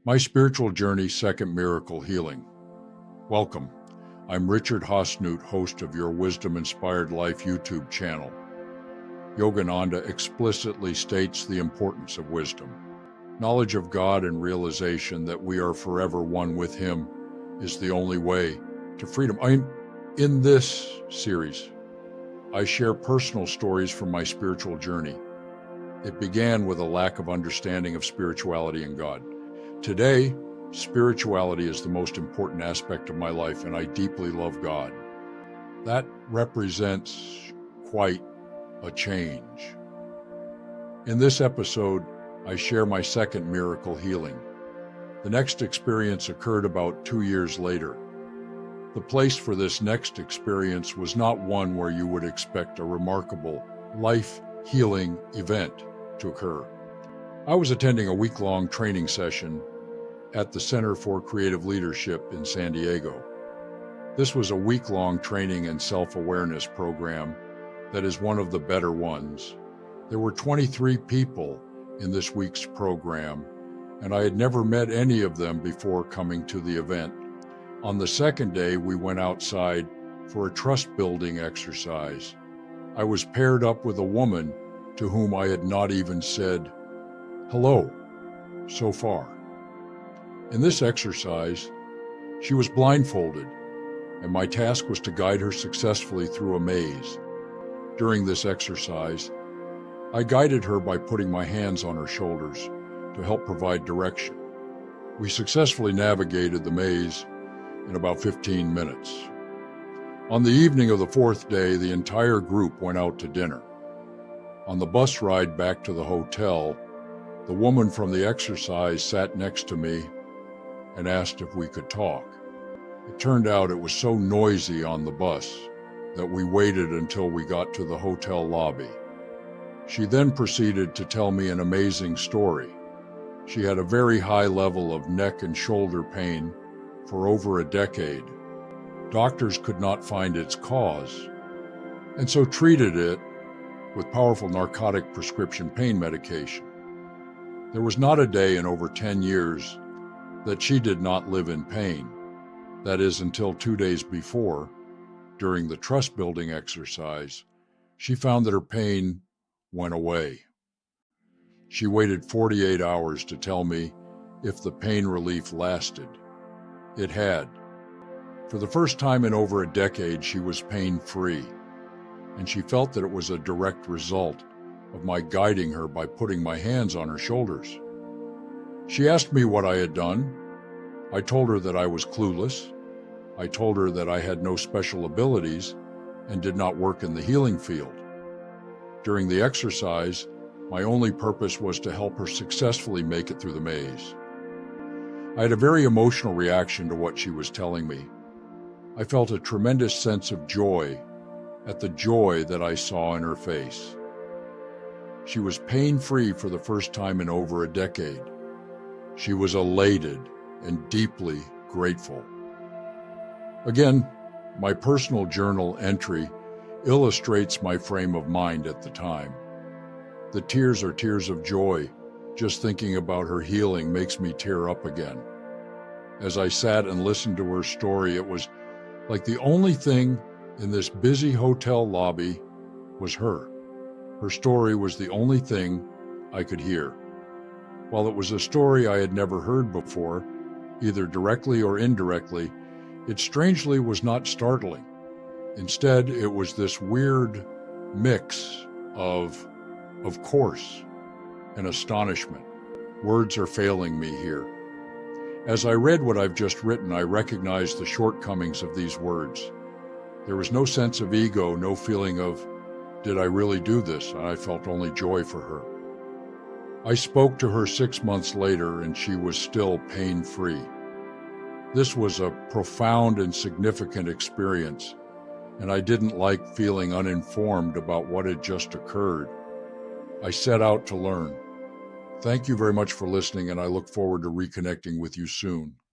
My Spiritual Journey, Second Miracle Healing. Welcome. I'm Richard Hosnut, host of your Wisdom-Inspired Life YouTube channel. Yogananda explicitly states the importance of wisdom. Knowledge of God and realization that we are forever one with Him is the only way to freedom. In this series, I share personal stories from my spiritual journey. It began with a lack of understanding of spirituality and God. Today, spirituality is the most important aspect of my life, and I deeply love God. That represents quite a change. In this episode, I share my second miracle healing. The next experience occurred about 2 years later. The place for this next experience was not one where you would expect a remarkable, life-healing event to occur. I was attending a week-long training session at the Center for Creative Leadership in San Diego. This was a week-long training and self-awareness program that is one of the better ones. There were 23 people in this week's program, and I had never met any of them before coming to the event. On the second day, we went outside for a trust-building exercise. I was paired up with a woman to whom I had not even said hello so far. In this exercise, she was blindfolded, and my task was to guide her successfully through a maze. During this exercise, I guided her by putting my hands on her shoulders to help provide direction. We successfully navigated the maze in about 15 minutes. On the evening of the fourth day, the entire group went out to dinner. On the bus ride back to the hotel, the woman from the exercise sat next to me and asked if we could talk. It turned out it was so noisy on the bus that we waited until we got to the hotel lobby. She then proceeded to tell me an amazing story. She had a very high level of neck and shoulder pain for over a decade. Doctors could not find its cause, and so treated it with powerful narcotic prescription pain medication. There was not a day in over 10 years that she did not live in pain. That is, until 2 days before, during the trust-building exercise, she found that her pain went away. She waited 48 hours to tell me if the pain relief lasted. It had. For the first time in over a decade, she was pain-free, and she felt that it was a direct result of my guiding her by putting my hands on her shoulders. She asked me what I had done. I told her that I was clueless. I told her that I had no special abilities and did not work in the healing field. During the exercise, my only purpose was to help her successfully make it through the maze. I had a very emotional reaction to what she was telling me. I felt a tremendous sense of joy at the joy that I saw in her face. She was pain-free for the first time in over a decade. She was elated and deeply grateful. Again, my personal journal entry illustrates my frame of mind at the time. The tears are tears of joy. Just thinking about her healing makes me tear up again. As I sat and listened to her story, it was like the only thing in this busy hotel lobby was her. Her story was the only thing I could hear. While it was a story I had never heard before, either directly or indirectly, it strangely was not startling. Instead, it was this weird mix of course, and astonishment. Words are failing me here. As I read what I've just written, I recognized the shortcomings of these words. There was no sense of ego, no feeling of, did I really do this? I felt only joy for her. I spoke to her 6 months later, and she was still pain-free. This was a profound and significant experience, and I didn't like feeling uninformed about what had just occurred. I set out to learn. Thank you very much for listening, and I look forward to reconnecting with you soon.